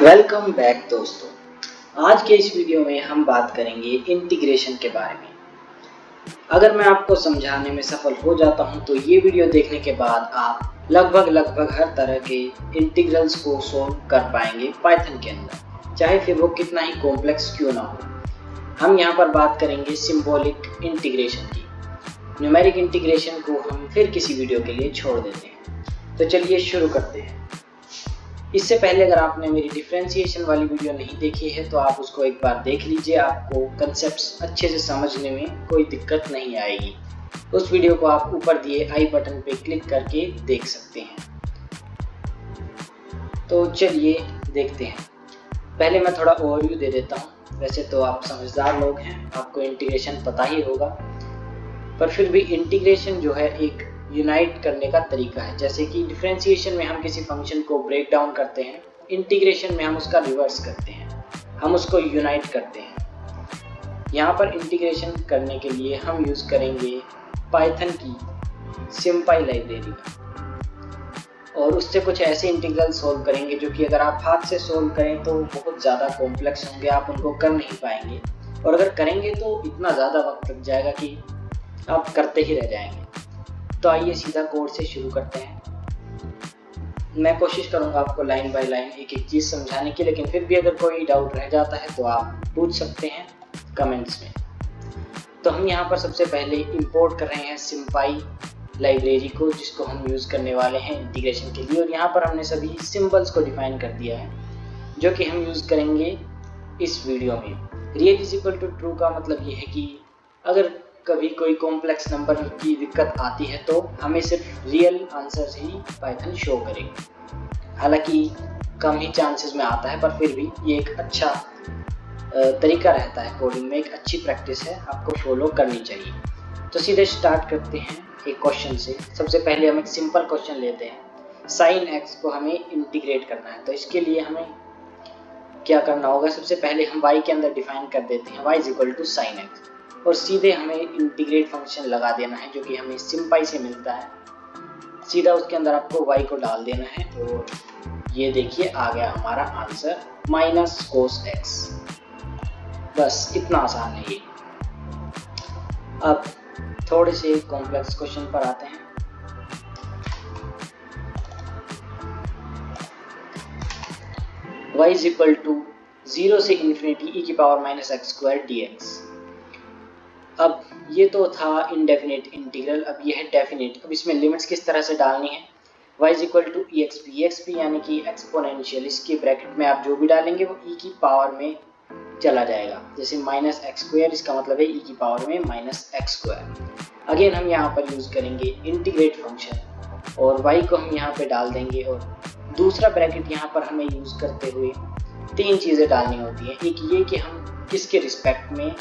Welcome back दोस्तों। आज के इस वीडियो में हम बात करेंगे इंटीग्रेशन के बारे में। अगर मैं आपको समझाने में सफल हो जाता हूं तो ये वीडियो देखने के बाद आप लगभग हर तरह के इंटीग्रल्स को सॉल्व कर पाएंगे पाइथन के अंदर, चाहे फिर वो कितना ही कॉम्प्लेक्स क्यों ना हो। हम यहाँ पर बात करेंगे सिंबॉलिक इंटीग्रेशन की। न्यूमेरिक इंटीग्रेशन को हम फिर किसी वीडियो के लिए छोड़ देते हैं। तो चलिए शुरू करते हैं। इससे पहले अगर आपने मेरी डिफरेंशिएशन वाली वीडियो नहीं देखी है तो आप उसको एक बार देख लीजिए, आपको कंसेप्ट्स अच्छे से समझने में कोई दिक्कत नहीं आएगी। उस वीडियो को आप ऊपर दिए आई बटन पे क्लिक करके देख सकते हैं। तो चलिए देखते हैं। पहले मैं थोड़ा ओवरव्यू दे देता हूँ। वैसे तो आप समझदार लोग हैं, आपको इंटीग्रेशन पता ही होगा, पर फिर भी इंटीग्रेशन जो है एक यूनाइट करने का तरीका है। जैसे कि डिफरेंशिएशन में हम किसी फंक्शन को ब्रेक डाउन करते हैं, इंटीग्रेशन में हम उसका रिवर्स करते हैं, हम उसको यूनाइट करते हैं। यहाँ पर इंटीग्रेशन करने के लिए हम यूज़ करेंगे पाइथन की सिम्पाई लाइब्रेरी और उससे कुछ ऐसे इंटीग्रल सोल्व करेंगे जो कि अगर आप हाथ से सोल्व करें तो बहुत ज़्यादा कॉम्प्लेक्स होंगे, आप उनको कर नहीं पाएंगे, और अगर करेंगे तो इतना ज़्यादा वक्त लग जाएगा कि आप करते ही रह जाएंगे। तो आइए सीधा कोड से शुरू करते हैं। मैं कोशिश करूंगा आपको लाइन बाय लाइन एक एक चीज़ समझाने की, लेकिन फिर भी अगर कोई डाउट रह जाता है तो आप पूछ सकते हैं कमेंट्स में। तो हम यहाँ पर सबसे पहले इंपोर्ट कर रहे हैं सिम्पाई लाइब्रेरी को, जिसको हम यूज़ करने वाले हैं इंटीग्रेशन के लिए। और यहाँ पर हमने सभी सिंबल्स को डिफाइन कर दिया है जो कि हम यूज़ करेंगे इस वीडियो में। Real is equal to true का मतलब ये है कि अगर कभी कोई कॉम्प्लेक्स नंबर की दिक्कत आती है तो हमें सिर्फ रियल आंसर ही पाइथन शो करेगा। हालांकि कम ही चांसेस में आता है, पर फिर भी ये एक अच्छा तरीका रहता है कोडिंग में, एक अच्छी प्रैक्टिस है, आपको फॉलो करनी चाहिए। तो सीधे स्टार्ट करते हैं एक क्वेश्चन से। सबसे पहले हम एक सिंपल क्वेश्चन लेते हैं। साइन एक्स को हमें इंटीग्रेट करना है, तो इसके लिए हमें क्या करना होगा? सबसे पहले हम y के अंदर डिफाइन कर देते हैं y is equal to sine x, और सीधे हमें इंटीग्रेट फंक्शन लगा देना है जो कि हमें सिम्पाई से मिलता है। सीधा उसके अंदर आपको y को डाल देना है और ये देखिए आ गया हमारा आंसर माइनस कोस एक्स। बस इतना आसान है ये। अब थोड़े से कॉम्प्लेक्स क्वेश्चन पर आते हैं। y इज इक्वल टू 0 से इन्फिनिटी e की power minus x square dx। अब ये तो था इनडेफिनेट इंटीग्रल, अब ये है डेफिनेट। अब इसमें लिमिट्स किस तरह से डालनी है? y is equal to exp यानी कि एक्सपोनेंशियल, इसके ब्रैकेट में आप जो भी डालेंगे वो e की पावर में चला जाएगा। जैसे माइनस एक्स स्क्वायर, इसका मतलब है e की पावर में माइनस एक्स स्क्वायर। अगेन हम यहाँ पर यूज़ करेंगे इंटीग्रेट फंक्शन और y को हम यहाँ पे डाल देंगे, और दूसरा ब्रैकेट यहाँ पर हमें यूज़ करते हुए तीन चीज़ें डालनी होती है। एक ये कि हम किसके रिस्पेक्ट में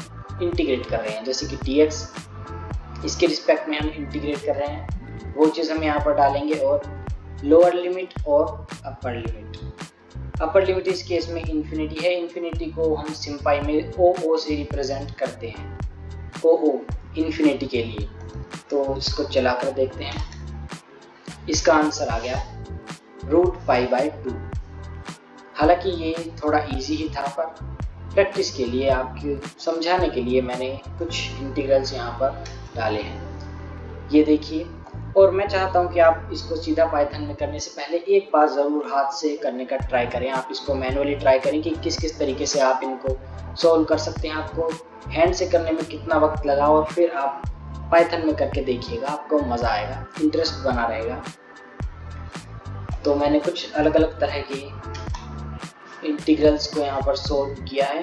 इंटीग्रेट कर रहे हैं, जैसे कि dx इसके रिस्पेक्ट में हम इंटीग्रेट कर रहे हैं, वो चीज़ हम यहाँ पर डालेंगे, और लोअर लिमिट और अपर लिमिट। अपर लिमिट इस केस में इन्फिनिटी है, इन्फिनिटी को हम सिम्पाई में ओ से रिप्रेजेंट करते हैं, ओ इन्फिनिटी के लिए। तो इसको चला कर देखते हैं। इसका आंसर आ गया √π/2। हालांकि ये थोड़ा इजी ही था, पर प्रैक्टिस के लिए, आपको समझाने के लिए मैंने कुछ इंटीग्रल्स यहाँ पर डाले हैं, ये देखिए। और मैं चाहता हूँ कि आप इसको सीधा पाइथन में करने से पहले एक बार ज़रूर हाथ से करने का ट्राई करें। आप इसको मैनुअली ट्राई करें कि किस किस तरीके से आप इनको सॉल्व कर सकते हैं। आपको हैंड से करने में कितना वक्त लगा, और फिर आप पाइथन में करके देखिएगा, आपको मज़ा आएगा, इंटरेस्ट बना रहेगा। तो मैंने कुछ अलग अलग तरह के इंटीग्रल्स को यहाँ पर सोल्व किया है।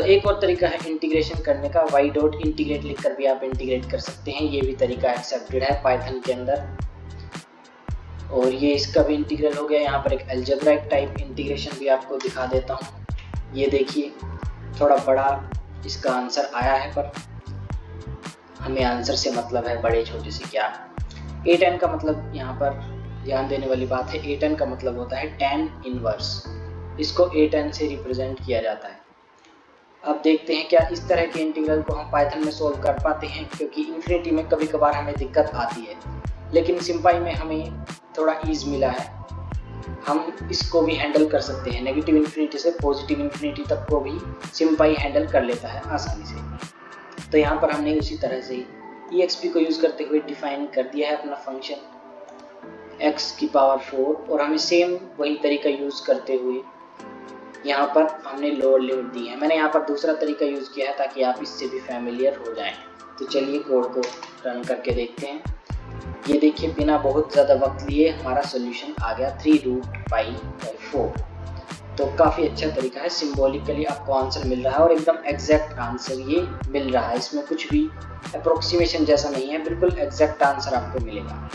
एक और तरीका है इंटीग्रेशन करने का, y डॉट इंटीग्रेट लिखकर भी आप इंटीग्रेट कर सकते हैं। ये भी तरीका एक्सेप्टेड है पाइथन के अंदर। और ये इसका भी इंटीग्रल हो गया। यहाँ पर एक अलजेब्राइक टाइप इंटीग्रेशन भी आपको दिखा देता हूँ। ये देखिए थोड़ा बड़ा इसका आंसर आया है, पर हमें आंसर से मतलब है, बड़े छोटे से क्या। a10 का मतलब यहाँ पर ध्यान देने वाली बात है, a10 का मतलब होता है tan इनवर्स, इसको a10 से रिप्रेजेंट किया जाता है। अब देखते हैं क्या इस तरह के इंटीग्रल को हम पाइथन में सोल्व कर पाते हैं, क्योंकि इन्फिनिटी में कभी कभार हमें दिक्कत आती है, लेकिन सिम्पाई में हमें थोड़ा ईज मिला है। हम इसको भी हैंडल कर सकते हैं, नेगेटिव इन्फिनिटी से पॉजिटिव इन्फिनिटी तक को भी सिम्पाई हैंडल कर लेता है आसानी से। तो यहाँ पर हमने उसी तरह से EXP को यूज़ करते हुए डिफाइन कर दिया है अपना फंक्शन x⁴, और हमें सेम वही तरीका यूज़ करते हुए यहाँ पर हमने लोअर लिमिट दी है। मैंने यहाँ पर दूसरा तरीका यूज़ किया है ताकि आप इससे भी फैमिलियर हो जाएं। तो चलिए कोड को रन करके देखते हैं। ये देखिए, बिना बहुत ज़्यादा वक्त लिए हमारा सोल्यूशन आ गया 3√π/4। तो काफ़ी अच्छा तरीका है, सिंबॉलिकली आपको आंसर मिल रहा है और एकदम एग्जैक्ट आंसर ये मिल रहा है। इसमें कुछ भी अप्रोक्सीमेशन जैसा नहीं है, बिल्कुल एग्जैक्ट आंसर आपको मिलेगा।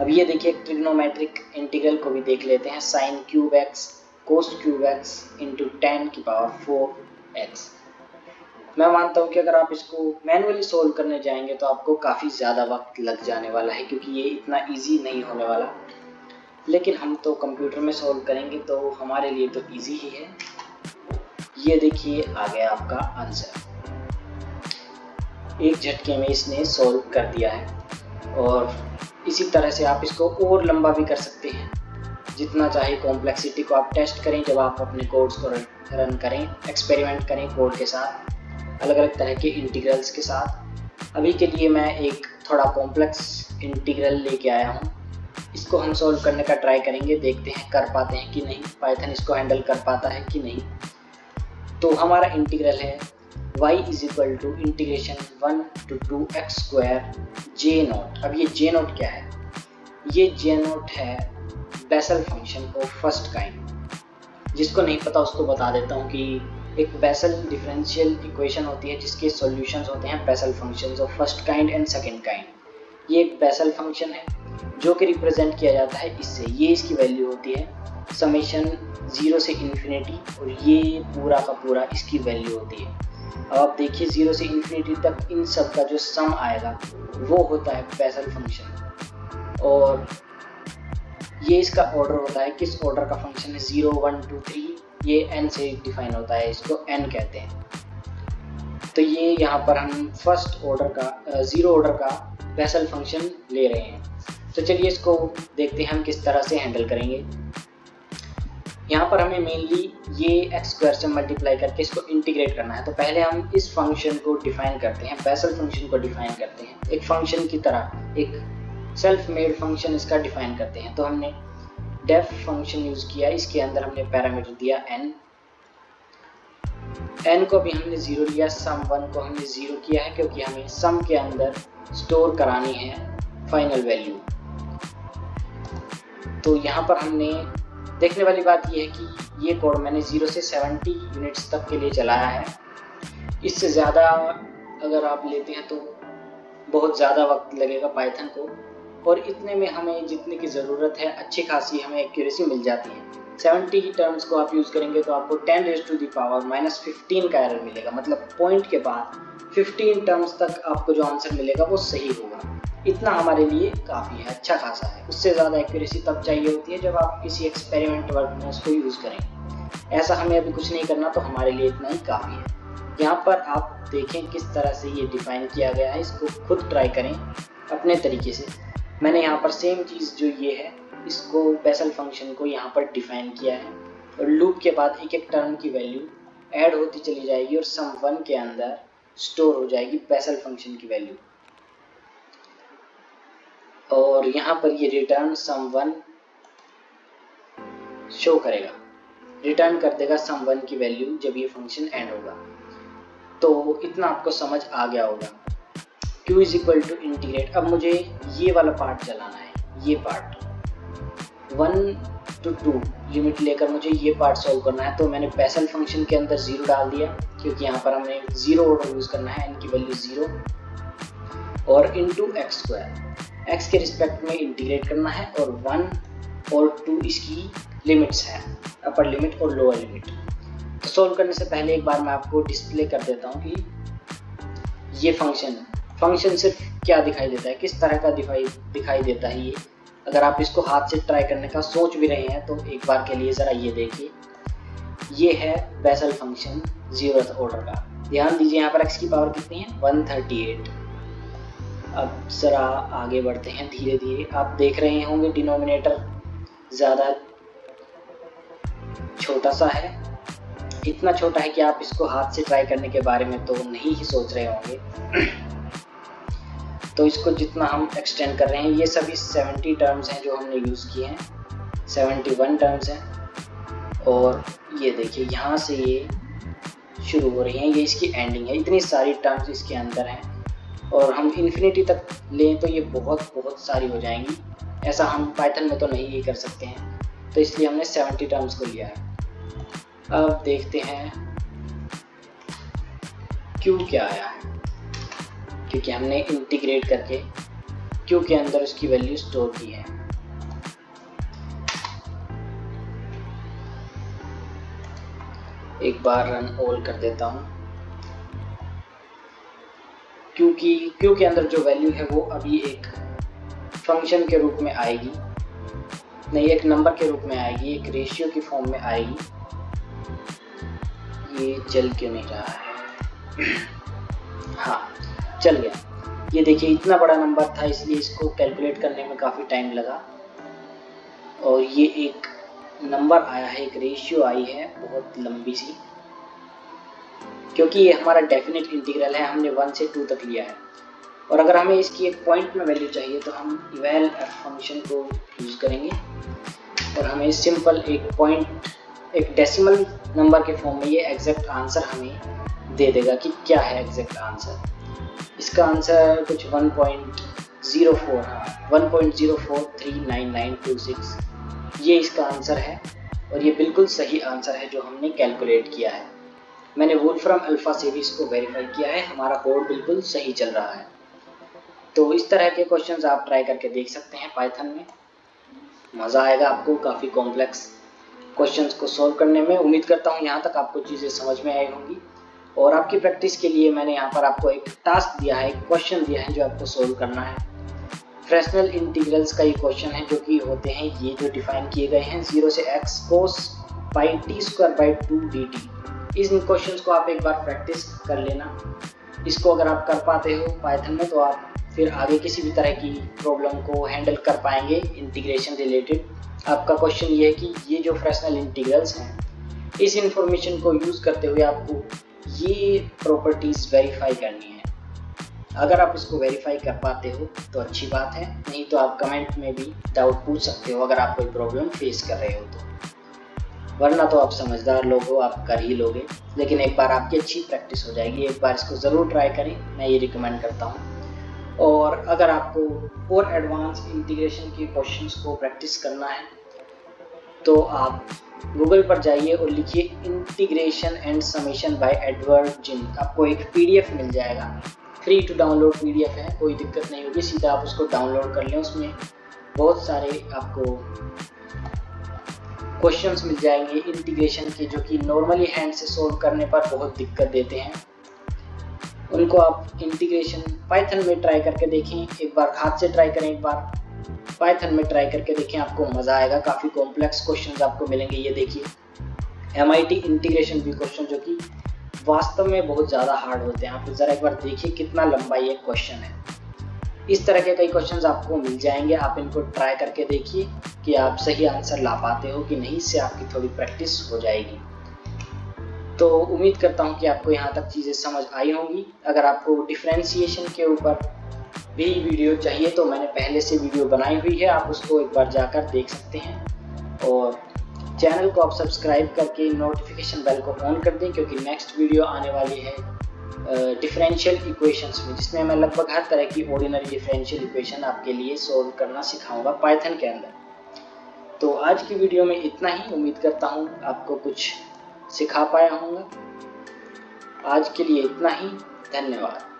अब ये देखिए, ट्रिग्नोमेट्रिक इंटीग्रल को भी देख लेते हैं। sin³ cos³ into tan⁴x। मैं मानता हूँ कि अगर आप इसको मैनुअली सोल्व करने जाएंगे तो आपको काफ़ी ज़्यादा वक्त लग जाने वाला है, क्योंकि ये इतना इजी नहीं होने वाला। लेकिन हम तो कंप्यूटर में सोल्व करेंगे तो हमारे लिए तो इजी ही है। ये देखिए, आ गया आपका आंसर। एक झटके में इसने सोल्व कर दिया है। और इसी तरह से आप इसको और लंबा भी कर सकते हैं, जितना चाहे कॉम्प्लेक्सिटी को आप टेस्ट करें। जब आप अपने कोड्स को रन करें, एक्सपेरिमेंट करें कोड के साथ, अलग अलग तरह के इंटीग्रल्स के साथ। अभी के लिए मैं एक थोड़ा कॉम्प्लेक्स इंटीग्रल लेके आया हूँ। इसको हम सॉल्व करने का ट्राई करेंगे, देखते हैं कर पाते हैं कि नहीं, पाइथन इसको हैंडल कर पाता है कि नहीं। तो हमारा इंटीग्रल है y = integration 1 to 2x² J0। अब ये J0 क्या है? ये J0 है Bessel function of first kind. जिसको नहीं पता उसको बता देता हूँ कि एक बेसल डिफरेंशियल इक्वेशन होती है जिसके सॉल्यूशंस होते हैं Bessel functions of first kind and second kind. ये एक बेसल फंक्शन है जो कि रिप्रेजेंट किया जाता है इससे। ये इसकी वैल्यू होती है समेशन 0 से इन्फिनिटी, और ये पूरा का पूरा इसकी वैल्यू होती है। अब आप देखिए, 0 से इन्फिनिटी तक इन सब का जो सम आएगा वो होता है बेसल फंक्शन। और ये इसका ऑर्डर होता है, किस ऑर्डर का फंक्शन है? 0 1 2 3, ये n से डिफाइन होता है, इसको n कहते हैं। तो ये यहाँ पर हम फर्स्ट ऑर्डर का 0 ऑर्डर का बेसल फंक्शन ले रहे हैं। तो चलिए इसको देखते हैं हम किस तरह से हैंडल करेंगे। यहाँ पर हमें मेनली ये x² से मल्टीप्लाई करके इसको इंटीग्रेट करना है। तो पहले हम इस फंक्शन को डिफाइन करते हैं, बेसल फंक्शन को डिफाइन करते हैं। एक फंक्शन की तरह एक सेल्फ मेड फंक्शन इसका डिफाइन करते हैं। तो हमने डेफ फंक्शन यूज किया, इसके अंदर हमने पैरामीटर दिया n को भी हमने 0 लिया, sum1 को हमने 0 किया है क्योंकि हमें सम के अंदर स्टोर करानी है फाइनल वैल्यू। तो यहाँ पर हमने देखने वाली बात यह है कि ये कोड मैंने 0 से 70 यूनिट्स तक के लिए चलाया है। इससे ज़्यादा अगर आप लेते हैं तो बहुत ज़्यादा वक्त लगेगा पाइथन को, और इतने में हमें जितने की ज़रूरत है अच्छी खासी हमें एक्यूरेसी मिल जाती है। 70 टर्म्स को आप यूज़ करेंगे तो आपको 10⁻⁻15 का एरर मिलेगा, मतलब पॉइंट के बाद 15 टर्म्स तक आपको जो आंसर मिलेगा वो सही होगा। इतना हमारे लिए काफ़ी है, अच्छा खासा है। उससे ज़्यादा एक्यूरेसी तब चाहिए होती है जब आप किसी एक्सपेरिमेंट वर्क में उसको यूज़ करें। ऐसा हमें अभी कुछ नहीं करना, तो हमारे लिए इतना ही काफ़ी है। यहाँ पर आप देखें किस तरह से ये डिफ़ाइन किया गया है, इसको खुद ट्राई करें अपने तरीके से। मैंने यहाँ पर सेम चीज़ जो ये है, इसको बेसल फंक्शन को यहाँ पर डिफाइन किया है, और लूप के बाद एक एक टर्म की वैल्यू ऐड होती चली जाएगी और sum1 के अंदर स्टोर हो जाएगी बेसल फंक्शन की वैल्यू। और यहाँ पर ये रिटर्न sum1 शो करेगा, रिटर्न कर देगा sum1 की वैल्यू जब ये फंक्शन एंड होगा। तो इतना आपको समझ आ गया होगा। q = integrate. अब मुझे ये वाला पार्ट चलाना है, ये पार्ट 1 to 2 लिमिट लेकर मुझे ये पार्ट सॉल्व करना है। तो मैंने बेसल फंक्शन के अंदर 0 डाल दिया, क्योंकि यहाँ पर हमें 0 ऑर्डर यूज़ करना है, n की वैल्यू 0, और इंटू x², x के रिस्पेक्ट में इंटीग्रेट करना है, और 1 और 2 इसकी लिमिट्स हैं, अपर लिमिट और लोअर लिमिट। तो सॉल्व करने से पहले एक बार मैं आपको डिस्प्ले कर देता हूँ कि ये फंक्शन सिर्फ क्या दिखाई देता है, किस तरह का दिखाई देता है ये। अगर आप इसको हाथ से ट्राई करने का सोच भी रहे हैं तो एक बार के लिए ज़रा ये देखिए। ये है बेसल फंक्शन 0th ऑर्डर का। ध्यान दीजिए यहाँ पर x की पावर कितनी है, 138। अब ज़रा आगे बढ़ते हैं धीरे धीरे। आप देख रहे होंगे डिनोमिनेटर ज़्यादा छोटा सा है, इतना छोटा है कि आप इसको हाथ से ट्राई करने के बारे में तो नहीं ही सोच रहे होंगे। तो इसको जितना हम एक्सटेंड कर रहे हैं, ये सभी 70 टर्म्स हैं जो हमने यूज़ किए हैं, 71 टर्म्स हैं। और ये देखिए यहाँ से ये शुरू हो रही हैं, ये इसकी एंडिंग है। इतनी सारी टर्म्स इसके अंदर हैं और हम इन्फिनिटी तक लें तो ये बहुत सारी हो जाएंगी। ऐसा हम पाइथन में तो नहीं ही कर सकते हैं, तो इसलिए हमने 70 टर्म्स को लिया है। अब देखते हैं क्यू क्या आया है, क्योंकि हमने इंटीग्रेट करके क्यू के अंदर उसकी वैल्यू स्टोर की है। एक बार रन ऑल कर देता हूँ। क्यू के अंदर जो वैल्यू है वो अभी एक फंक्शन के रूप में आएगी, नहीं एक नंबर के रूप में आएगी, एक रेशियो की फॉर्म में आएगी। ये चल क्यों नहीं रहा है? हाँ चल गया। ये देखिए इतना बड़ा नंबर था, इसलिए इसको कैलकुलेट करने में काफ़ी टाइम लगा। और ये एक नंबर आया है, एक रेशियो आई है बहुत लंबी सी, क्योंकि ये हमारा डेफिनेट इंटीग्रल है, हमने 1 से 2 तक लिया है। और अगर हमें इसकी एक पॉइंट में वैल्यू चाहिए तो हम इवैल फंक्शन को यूज़ करेंगे और हमें सिंपल एक पॉइंट, एक डेसिमल नंबर के फॉर्म में ये एग्जैक्ट आंसर हमें दे देगा कि क्या है एग्जैक्ट आंसर। इसका आंसर कुछ 1.04 हाँ 1.04399926 ये इसका आंसर है। और ये बिल्कुल सही आंसर है जो हमने कैलकुलेट किया है। मैंने वुल्फ्रम अल्फा से भी इसको वेरीफाई किया है, हमारा कोड बिल्कुल सही चल रहा है। तो इस तरह के क्वेश्चंस आप ट्राई करके देख सकते हैं पाइथन में, मज़ा आएगा आपको काफ़ी कॉम्प्लेक्स क्वेश्चंस को सॉल्व करने में। उम्मीद करता हूँ यहाँ तक आपको चीज़ें समझ में आई होंगी। और आपकी प्रैक्टिस के लिए मैंने यहाँ पर आपको एक टास्क दिया है, एक क्वेश्चन दिया है जो आपको सोल्व करना है। फ्रैक्शनल इंटीग्रल्स का ये क्वेश्चन है जो कि होते हैं ये जो डिफाइन किए गए हैं 0 से x cos pi t² 2 dt। इन क्वेश्चंस को आप एक बार प्रैक्टिस कर लेना। इसको अगर आप कर पाते हो पाइथन में तो आप फिर आगे किसी भी तरह की प्रॉब्लम को हैंडल कर पाएंगे इंटीग्रेशन रिलेटेड। आपका क्वेश्चन ये है कि ये जो फ्रैक्शनल इंटीग्रल्स हैं, इस इंफॉर्मेशन को यूज़ करते हुए आपको ये प्रॉपर्टीज़ वेरीफाई करनी है। अगर आप इसको वेरीफाई कर पाते हो तो अच्छी बात है, नहीं तो आप कमेंट में भी डाउट पूछ सकते हो अगर आप कोई प्रॉब्लम फेस कर रहे हो तो। वरना तो आप समझदार लोग हो, आप कर ही लोगे। लेकिन एक बार आपकी अच्छी प्रैक्टिस हो जाएगी, एक बार इसको ज़रूर ट्राई करें, मैं ये रिकमेंड करता हूँ। और अगर आपको और एडवांस इंटीग्रेशन के क्वेश्चंस को प्रैक्टिस करना है तो आप गूगल पर जाइए और लिखिए integration and summation by Edward जिन। आपको एक पीडीएफ मिल जाएगा, फ्री टू डाउनलोड पीडीएफ है, कोई दिक्कत नहीं होगी, सीधा आप उसको डाउनलोड कर लें। उसमें बहुत सारे आपको क्वेश्चंस मिल जाएंगे इंटीग्रेशन के जो कि नॉर्मली हैंड से सोल्व करने पर बहुत दिक्कत देते हैं। उनको आप इंटीग्रेशन पाइथन में ट्राई करके देखें, एक बार हाथ से ट्राई करें, एक बार पाइथन में ट्राई करके देखें, आपको मज़ा आएगा। काफ़ी कॉम्प्लेक्स क्वेश्चंस आपको मिलेंगे। ये देखिए MIT इंटीग्रेशन भी क्वेश्चन जो कि वास्तव में बहुत ज़्यादा हार्ड होते हैं। आप ज़रा एक बार देखिए कितना लंबा ये क्वेश्चन है। इस तरह के कई क्वेश्चंस आपको मिल जाएंगे, आप इनको ट्राई करके देखिए कि आप सही आंसर ला पाते हो कि नहीं। इससे आपकी थोड़ी प्रैक्टिस हो जाएगी। तो उम्मीद करता हूँ कि आपको यहाँ तक चीज़ें समझ आई होंगी। अगर आपको डिफरेंशिएशन के ऊपर भी वीडियो चाहिए तो मैंने पहले से वीडियो बनाई हुई है, आप उसको एक बार जाकर देख सकते हैं। और चैनल को आप सब्सक्राइब करके नोटिफिकेशन बेल को ऑन कर दें, क्योंकि नेक्स्ट वीडियो आने वाली है डिफरेंशियल इक्वेशंस में, जिसमें मैं लगभग हर तरह की ऑर्डिनरी डिफरेंशियल इक्वेशन आपके लिए सॉल्व करना सिखाऊंगा पाइथन के अंदर। तो आज की वीडियो में इतना ही। उम्मीद करता हूँ आपको कुछ सिखा पाया होगा। आज के लिए इतना ही, धन्यवाद।